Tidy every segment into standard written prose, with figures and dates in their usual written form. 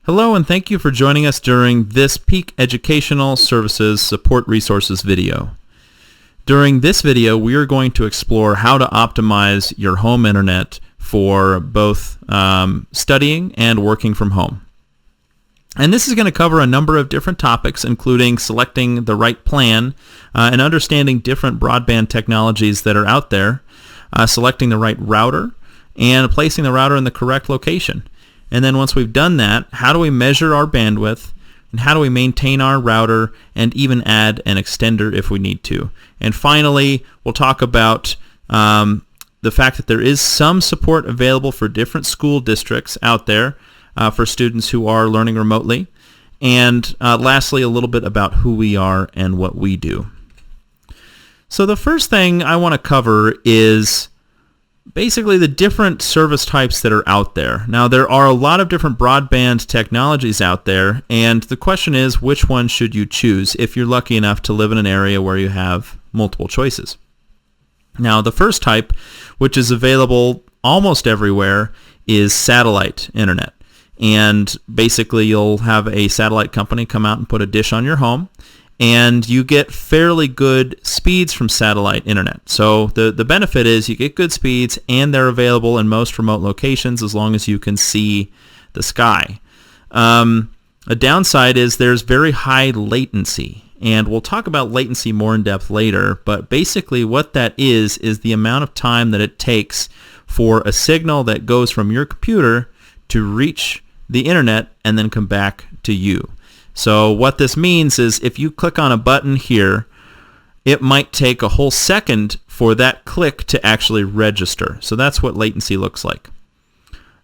Hello and thank you for joining us during this Peak Educational Services Support Resources video. During this video, we are going to explore how to optimize your home internet for both studying and working from home. And this is going to cover a number of different topics, including selecting the right plan and understanding different broadband technologies that are out there, selecting the right router, and placing the router in the correct location. And then once we've done that, how do we measure our bandwidth, and how do we maintain our router, and even add an extender if we need to. And finally, we'll talk about the fact that there is some support available for different school districts out there for students who are learning remotely. And lastly, a little bit about who we are and what we do. So the first thing I want to cover is basically the different service types that are out there. Now, there are a lot of different broadband technologies out there, and the question is, which one should you choose if you're lucky enough to live in an area where you have multiple choices? Now, the first type, which is available almost everywhere, is satellite internet. And basically, you'll have a satellite company come out and put a dish on your home, and you get fairly good speeds from satellite internet. So the benefit is you get good speeds, and they're available in most remote locations as long as you can see the sky. A downside is there's very high latency, and we'll talk about latency more in depth later, but basically what that is the amount of time that it takes for a signal that goes from your computer to reach the internet and then come back to you. So what this means is if you click on a button here, it might take a whole second for that click to actually register. So that's what latency looks like.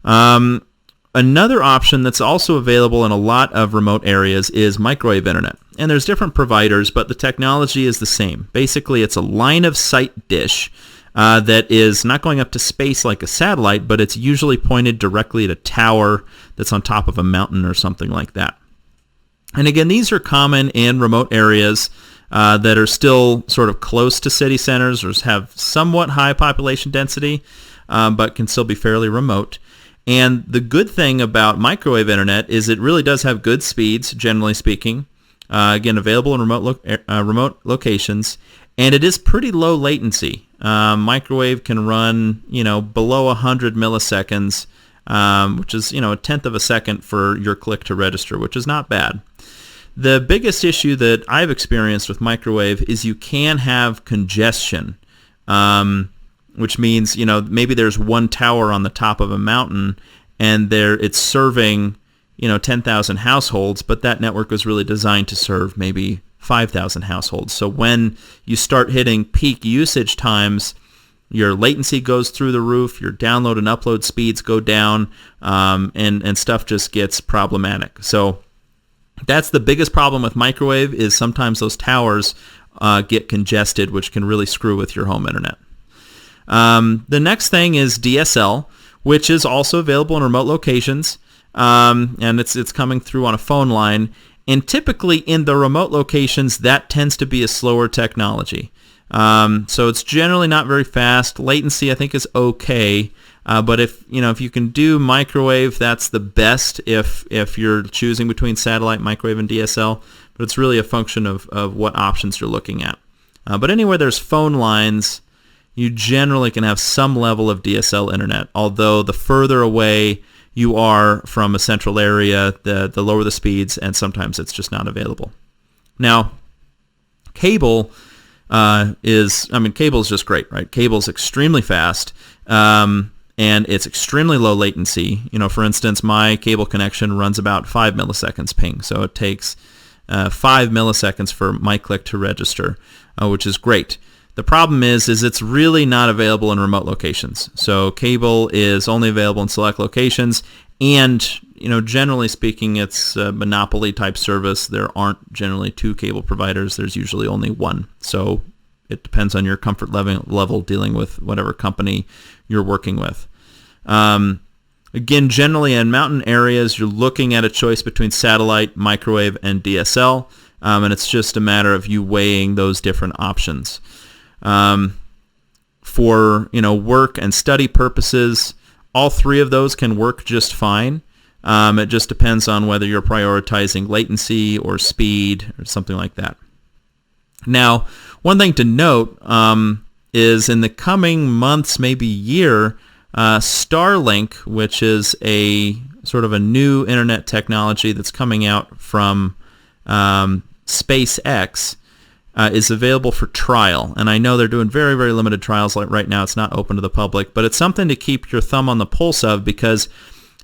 Another option that's also available in a lot of remote areas is microwave internet. And there's different providers, but the technology is the same. Basically, it's a line of sight dish that is not going up to space like a satellite, but it's usually pointed directly at a tower that's on top of a mountain or something like that. And again, these are common in remote areas that are still sort of close to city centers or have somewhat high population density, but can still be fairly remote. And the good thing about microwave internet is it really does have good speeds, generally speaking. Again, available in remote locations, and it is pretty low latency. Microwave can run, below 100 milliseconds, which is, a tenth of a second for your click to register, which is not bad. The biggest issue that I've experienced with microwave is you can have congestion, which means, maybe there's one tower on the top of a mountain and it's serving, 10,000 households, but that network was really designed to serve maybe 5,000 households. So when you start hitting peak usage times, your latency goes through the roof, your download and upload speeds go down, and stuff just gets problematic. So that's the biggest problem with microwave is sometimes those towers get congested, which can really screw with your home internet. The next thing is DSL, which is also available in remote locations, and it's coming through on a phone line. And typically in the remote locations, that tends to be a slower technology. So it's generally not very fast. Latency, I think, is okay. But if you can do microwave, that's the best if you're choosing between satellite, microwave, and DSL. But it's really a function of what options you're looking at. But anywhere there's phone lines, you generally can have some level of DSL internet. Although the further away you are from a central area, the lower the speeds, and sometimes it's just not available. Now, cable cable is just great, right? Cable's extremely fast. And it's extremely low latency. For instance, my cable connection runs about 5 milliseconds ping, so it takes 5 milliseconds for my click to register, which is great. The problem is it's really not available in remote locations. So cable is only available in select locations, and generally speaking, it's a monopoly type service. There aren't generally two cable providers. There's usually only one. So it depends on your comfort level dealing with whatever company you're working with. Again, generally in mountain areas, you're looking at a choice between satellite, microwave, and DSL, and it's just a matter of you weighing those different options. For work and study purposes, all three of those can work just fine. It just depends on whether you're prioritizing latency latency or speed or something like that. Now, one thing to note is in the coming months, maybe year, Starlink, which is a sort of a new internet technology that's coming out from SpaceX, is available for trial. And I know they're doing very, very limited trials. Like right now, it's not open to the public, but it's something to keep your thumb on the pulse of, because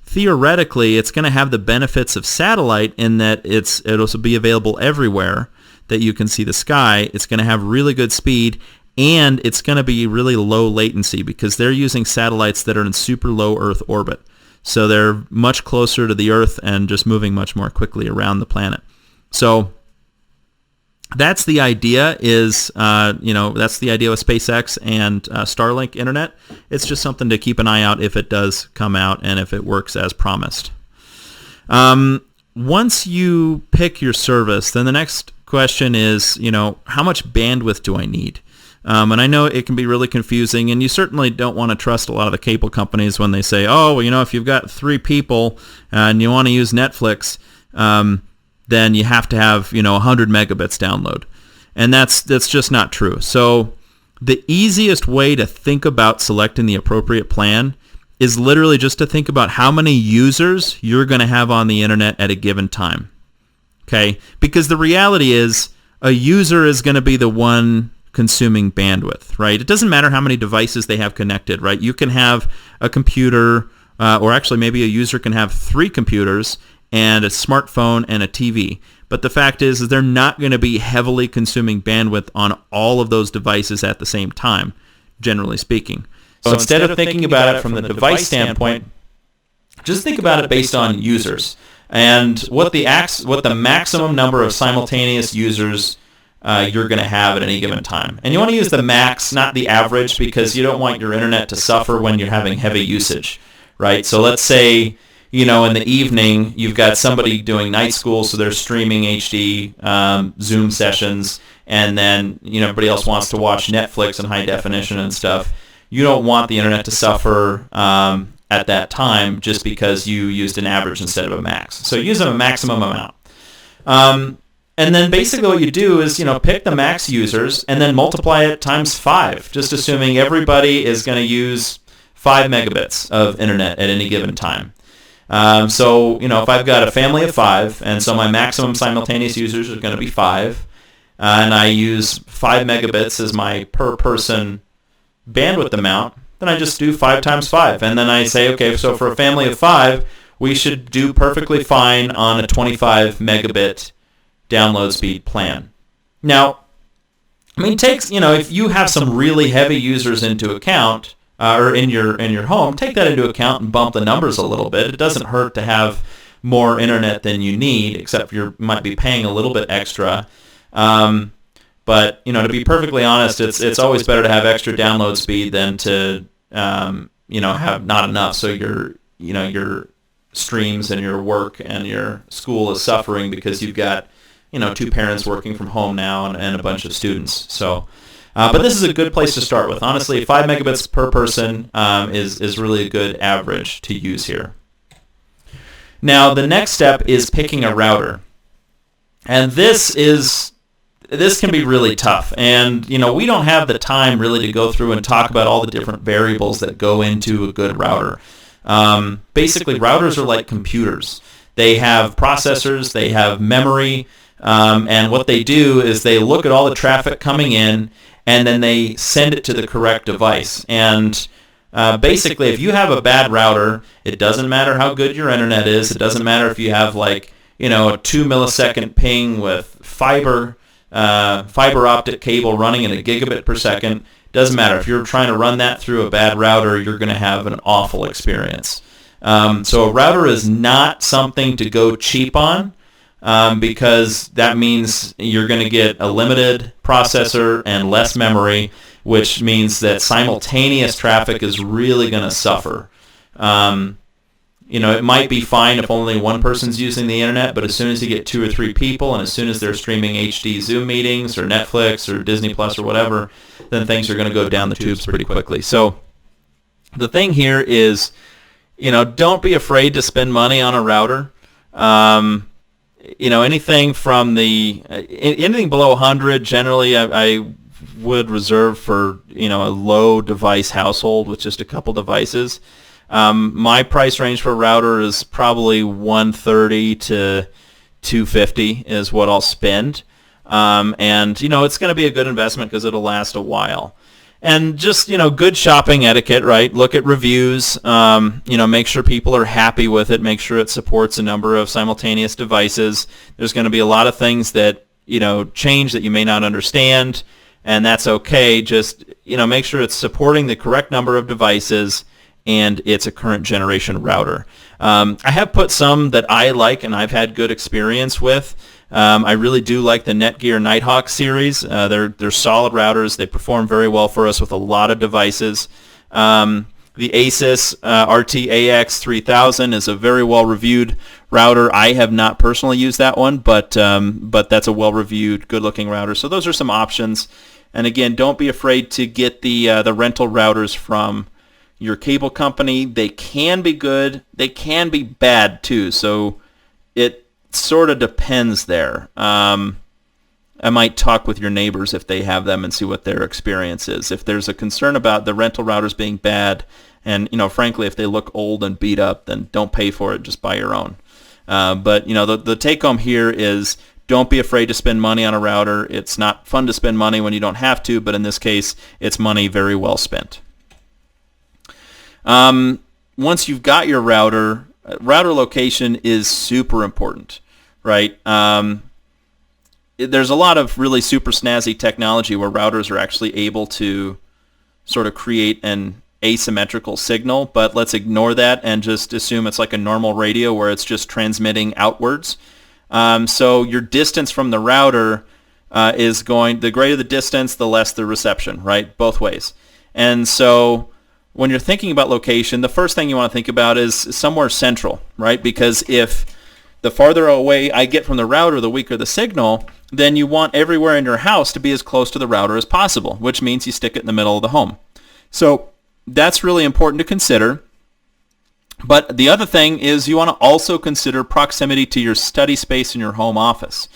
theoretically, it's going to have the benefits of satellite in that it'll also be available everywhere that you can see the sky. It's going to have really good speed, and it's going to be really low latency because they're using satellites that are in super low Earth orbit. So they're much closer to the Earth and just moving much more quickly around the planet. So that's the idea that's the idea with SpaceX and Starlink internet. It's just something to keep an eye out if it does come out and if it works as promised. Once you pick your service, then the next question is, how much bandwidth do I need? And I know it can be really confusing, and you certainly don't want to trust a lot of the cable companies when they say, if you've got 3 people and you want to use Netflix, then you have to have 100 megabits download, and that's just not true. So the easiest way to think about selecting the appropriate plan is literally just to think about how many users you're going to have on the internet at a given time. Okay? Because the reality is a user is going to be the one consuming bandwidth, right? It doesn't matter how many devices they have connected, right? You can have a computer, or actually maybe a user can have 3 computers and a smartphone and a TV. But the fact is they're not going to be heavily consuming bandwidth on all of those devices at the same time, generally speaking. So instead of thinking about it from the device standpoint, just think about it based on users and what the maximum number of simultaneous users you're going to have at any given time. And you want to use the max, not the average, because you don't want your internet to suffer when you're having heavy usage, right? So let's say, in the evening, you've got somebody doing night school, so they're streaming HD Zoom sessions, and then everybody else wants to watch Netflix in high definition and stuff. You don't want the internet to suffer at that time just because you used an average instead of a max. So use a maximum amount. And then basically what you do is, pick the max users and then multiply it times 5, just assuming everybody is going to use 5 megabits of internet at any given time. So, if I've got a family of 5, and so my maximum simultaneous users are going to be 5, and I use 5 megabits as my per person bandwidth amount, then I just do 5 times 5. And then I say, okay, so for a family of 5, we should do perfectly fine on a 25 megabit download speed plan. Now, if you have some really heavy users into account, or in your home, take that into account and bump the numbers a little bit. It doesn't hurt to have more internet than you need, except you might be paying a little bit extra. But to be perfectly honest, it's always better to have extra download speed than to have not enough. So your streams and your work and your school is suffering because you've got 2 parents working from home now and a bunch of students. So. But this is a good place to start with. Honestly, 5 megabits per person is really a good average to use here. Now, the next step is picking a router. And this can be really tough. And, we don't have the time really to go through and talk about all the different variables that go into a good router. Basically, routers are like computers. They have processors, they have memory, and what they do is they look at all the traffic coming in, and then they send it to the correct device. And basically, if you have a bad router, it doesn't matter how good your internet is. It doesn't matter if you have a 2 millisecond ping with fiber optic cable running at a gigabit per second. It doesn't matter. If you're trying to run that through a bad router, you're going to have an awful experience. So a router is not something to go cheap on. Because that means you're going to get a limited processor and less memory, which means that simultaneous traffic is really going to suffer. It might be fine if only one person's using the internet, but as soon as you get 2 or 3 people, and as soon as they're streaming HD Zoom meetings or Netflix or Disney Plus or whatever, then things are going to go down the tubes pretty quickly. So the thing here is, don't be afraid to spend money on a router. Anything from anything below 100, generally I would reserve for, a low device household with just a couple devices. My price range for a router is probably 130 to 250 is what I'll spend. And it's going to be a good investment because it'll last a while. And just, good shopping etiquette, right? Look at reviews, make sure people are happy with it, make sure it supports a number of simultaneous devices. There's going to be a lot of things that, change that you may not understand, and that's okay. Just, make sure it's supporting the correct number of devices and it's a current generation router. I have put some that I like and I've had good experience with. I really do like the Netgear Nighthawk series. They're solid routers. They perform very well for us with a lot of devices. The Asus RT-AX 3000 is a very well-reviewed router. I have not personally used that one, but that's a well-reviewed, good-looking router. So those are some options. And again, don't be afraid to get the rental routers from your cable company. They can be good. They can be bad too. So it sort of depends there. I might talk with your neighbors if they have them and see what their experience is. If there's a concern about the rental routers being bad, and frankly, if they look old and beat up, then don't pay for it. Just buy your own. But the take home here is don't be afraid to spend money on a router. It's not fun to spend money when you don't have to, but in this case, it's money very well spent. Once you've got your router location is super important, right? There's a lot of really super snazzy technology where routers are actually able to sort of create an asymmetrical signal, but let's ignore that and just assume it's like a normal radio where it's just transmitting outwards. So your distance from the router the greater the distance, the less the reception, right? Both ways. And so when you're thinking about location, the first thing you want to think about is somewhere central, right? Because if the farther away I get from the router, the weaker the signal, then you want everywhere in your house to be as close to the router as possible, which means you stick it in the middle of the home. So that's really important to consider. But the other thing is you want to also consider proximity to your study space in your home office.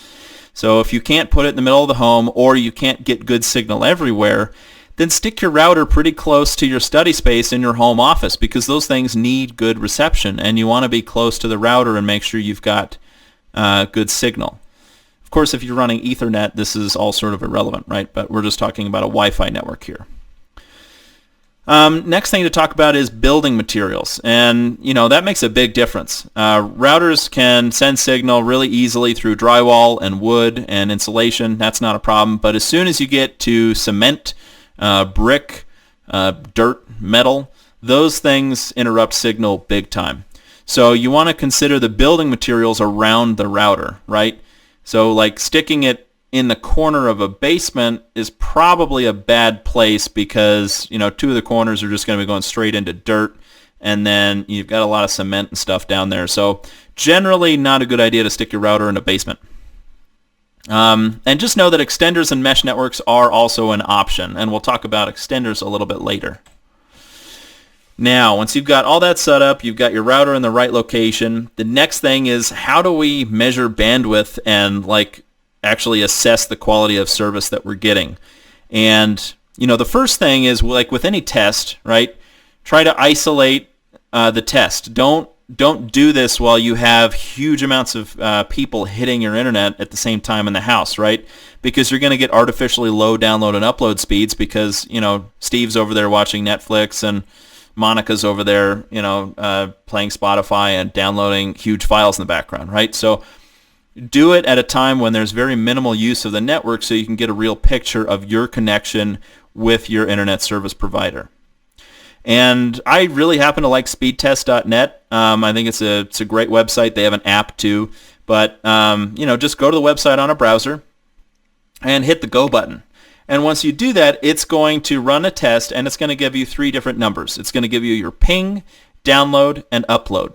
So if you can't put it in the middle of the home or you can't get good signal everywhere, then stick your router pretty close to your study space in your home office because those things need good reception, and you want to be close to the router and make sure you've got good signal. Of course, if you're running Ethernet, this is all sort of irrelevant, right? But we're just talking about a Wi-Fi network here. Next thing to talk about is building materials, and that makes a big difference. Routers can send signal really easily through drywall and wood and insulation. That's not a problem, but as soon as you get to cement, brick, dirt, metal, those things interrupt signal big time. So you want to consider the building materials around the router, right? So like sticking it in the corner of a basement is probably a bad place because, two of the corners are just going to be going straight into dirt, and then you've got a lot of cement and stuff down there. So generally not a good idea to stick your router in a basement. And just know that extenders and mesh networks are also an option, and we'll talk about extenders a little bit later. Now, once you've got all that set up, you've got your router in the right location, the next thing is how do we measure bandwidth and actually assess the quality of service that we're getting? And, the first thing is with any test, right? Try to isolate the test. Don't do this while you have huge amounts of people hitting your internet at the same time in the house, right? Because you're going to get artificially low download and upload speeds because, Steve's over there watching Netflix and Monica's over there, playing Spotify and downloading huge files in the background, right? So do it at a time when there's very minimal use of the network so you can get a real picture of your connection with your internet service provider. And I really happen to like speedtest.net. I think it's a great website. They have an app too. But, just go to the website on a browser and hit the go button. And once you do that, it's going to run a test, and it's going to give you 3 different numbers. It's going to give you your ping, download, and upload.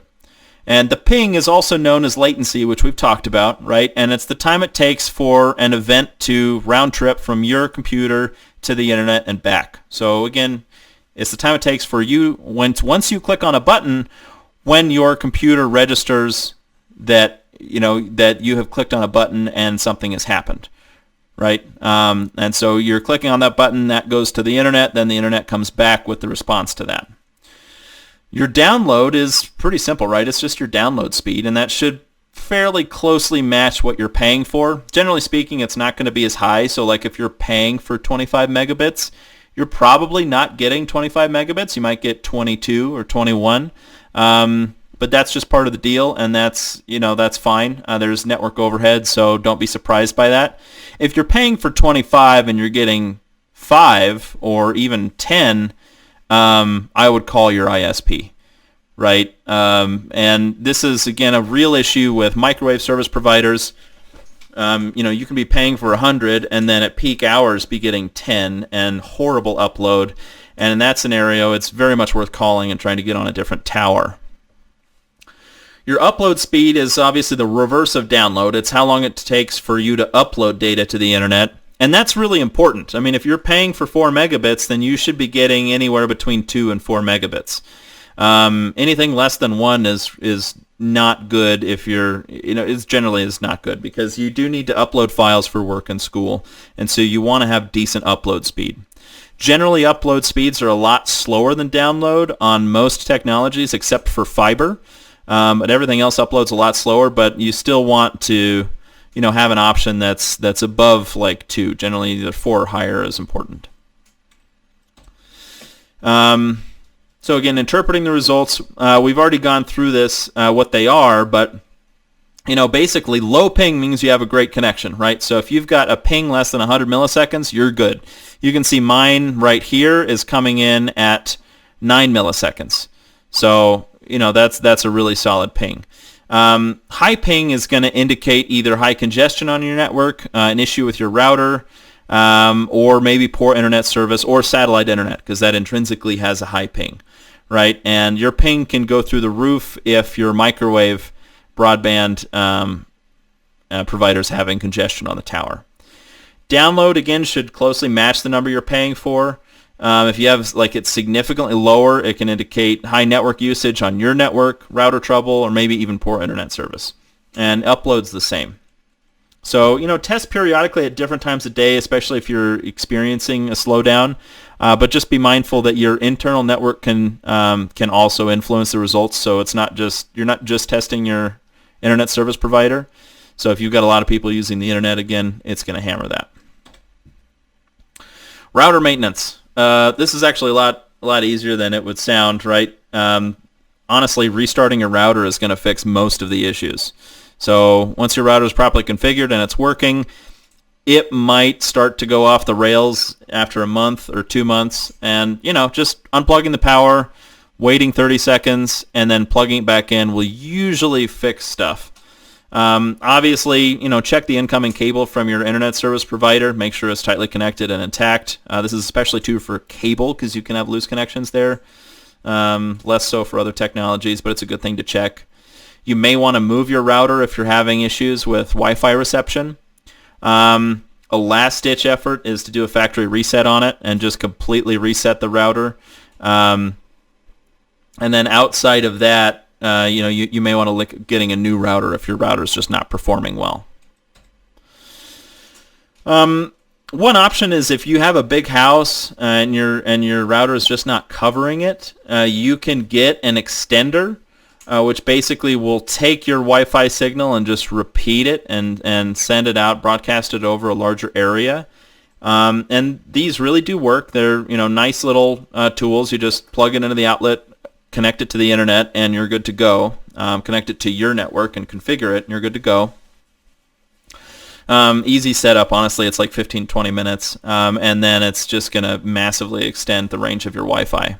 And the ping is also known as latency, which we've talked about, right? And it's the time it takes for an event to round trip from your computer to the internet and back. So again, it's the time it takes for you once you click on a button when your computer registers that that you have clicked on a button and something has happened, right? And so you're clicking on that button, that goes to the internet, then the internet comes back with the response to that. Your download is pretty simple, right? It's just your download speed, and that should fairly closely match what you're paying for. Generally speaking, it's not going to be as high. So like if you're paying for 25 megabits, you're probably not getting 25 megabits. You might get 22 or 21. But that's just part of the deal, and that's fine. There's network overhead, so don't be surprised by that. If you're paying for 25 and you're getting 5 or even 10, I would call your ISP. Right? And this is, again, a real issue with microwave service providers. You can be paying for 100 and then at peak hours be getting 10 and horrible upload. And in that scenario, it's very much worth calling and trying to get on a different tower. Your upload speed is obviously the reverse of download. It's how long it takes for you to upload data to the internet. And that's really important. I mean, if you're paying for 4 megabits, then you should be getting anywhere between 2 and 4 megabits. Anything less than 1 is not good. If you're, it generally is not good because you do need to upload files for work and school, and so you want to have decent upload speed. Generally, upload speeds are a lot slower than download on most technologies except for fiber, but everything else uploads a lot slower. But you still want to, have an option that's above like 2. Generally, either 4 or higher is important. So again, interpreting the results, we've already gone through this, what they are, but basically low ping means you have a great connection, right? So if you've got a ping less than 100 milliseconds, you're good. You can see mine right here is coming in at 9 milliseconds. So, that's a really solid ping. High ping is going to indicate either high congestion on your network, an issue with your router, or maybe poor internet service or satellite internet, because that intrinsically has a high ping, right? And your ping can go through the roof if your microwave broadband provider's having congestion on the tower. Download, again, should closely match the number you're paying for. If you have, it's significantly lower, it can indicate high network usage on your network, router trouble, or maybe even poor internet service. And upload's the same. So, test periodically at different times of day, especially if you're experiencing a slowdown. But just be mindful that your internal network can also influence the results. So you're not just testing your internet service provider. So if you've got a lot of people using the internet, again, it's going to hammer that. Router maintenance. This is actually a lot easier than it would sound, right? Honestly, restarting your router is going to fix most of the issues. So once your router is properly configured and it's working, it might start to go off the rails after a month or 2 months. And, just unplugging the power, waiting 30 seconds, and then plugging it back in will usually fix stuff. Obviously, check the incoming cable from your internet service provider. Make sure it's tightly connected and intact. This is especially true for cable because you can have loose connections there. Less so for other technologies, but it's a good thing to check. You may want to move your router if you're having issues with Wi-Fi reception. A last-ditch effort is to do a factory reset on it and just completely reset the router. And then outside of that, you may want to look at getting a new router if your router is just not performing well. One option is if you have a big house and your router is just not covering it, you can get an extender, which basically will take your Wi-Fi signal and just repeat it and send it out, broadcast it over a larger area. And these really do work. They're nice little tools. You just plug it into the outlet, connect it to the internet, and you're good to go. Connect it to your network and configure it, and you're good to go. Easy setup, honestly. It's like 15-20 minutes, and then it's just going to massively extend the range of your Wi-Fi.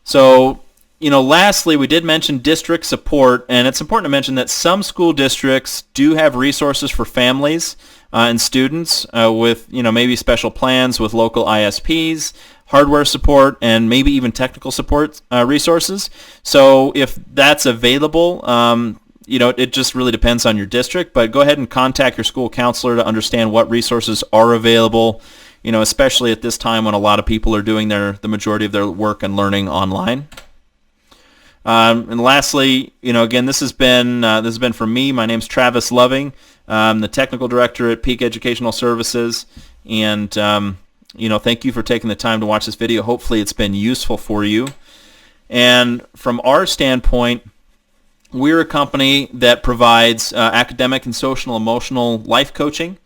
So, lastly, we did mention district support, and it's important to mention that some school districts do have resources for families and students with, maybe special plans with local ISPs, hardware support, and maybe even technical support resources. So if that's available, it just really depends on your district, but go ahead and contact your school counselor to understand what resources are available, especially at this time when a lot of people are doing the majority of their work and learning online. And lastly, again, this has been for me. My name's Travis Loving. I'm the technical director at Peak Educational Services, and thank you for taking the time to watch this video. Hopefully, it's been useful for you. And from our standpoint, we're a company that provides academic and social emotional life coaching,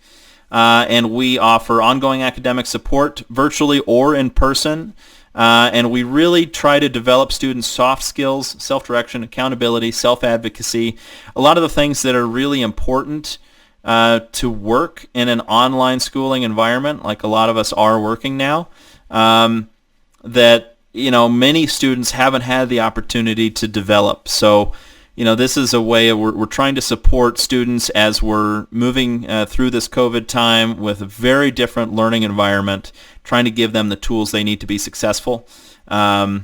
and we offer ongoing academic support virtually or in person. And we really try to develop students' soft skills, self-direction, accountability, self-advocacy, a lot of the things that are really important to work in an online schooling environment, like a lot of us are working now, that many students haven't had the opportunity to develop. So this is a way we're trying to support students as we're moving through this COVID time with a very different learning environment, trying to give them the tools they need to be successful. We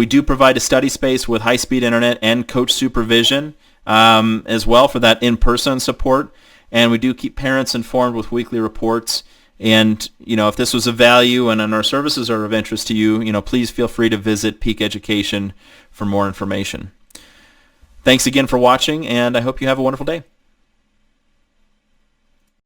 do provide a study space with high-speed internet and coach supervision as well for that in-person support. And we do keep parents informed with weekly reports. And, if this was of value and our services are of interest to you, please feel free to visit Peak Education for more information. Thanks again for watching, and I hope you have a wonderful day.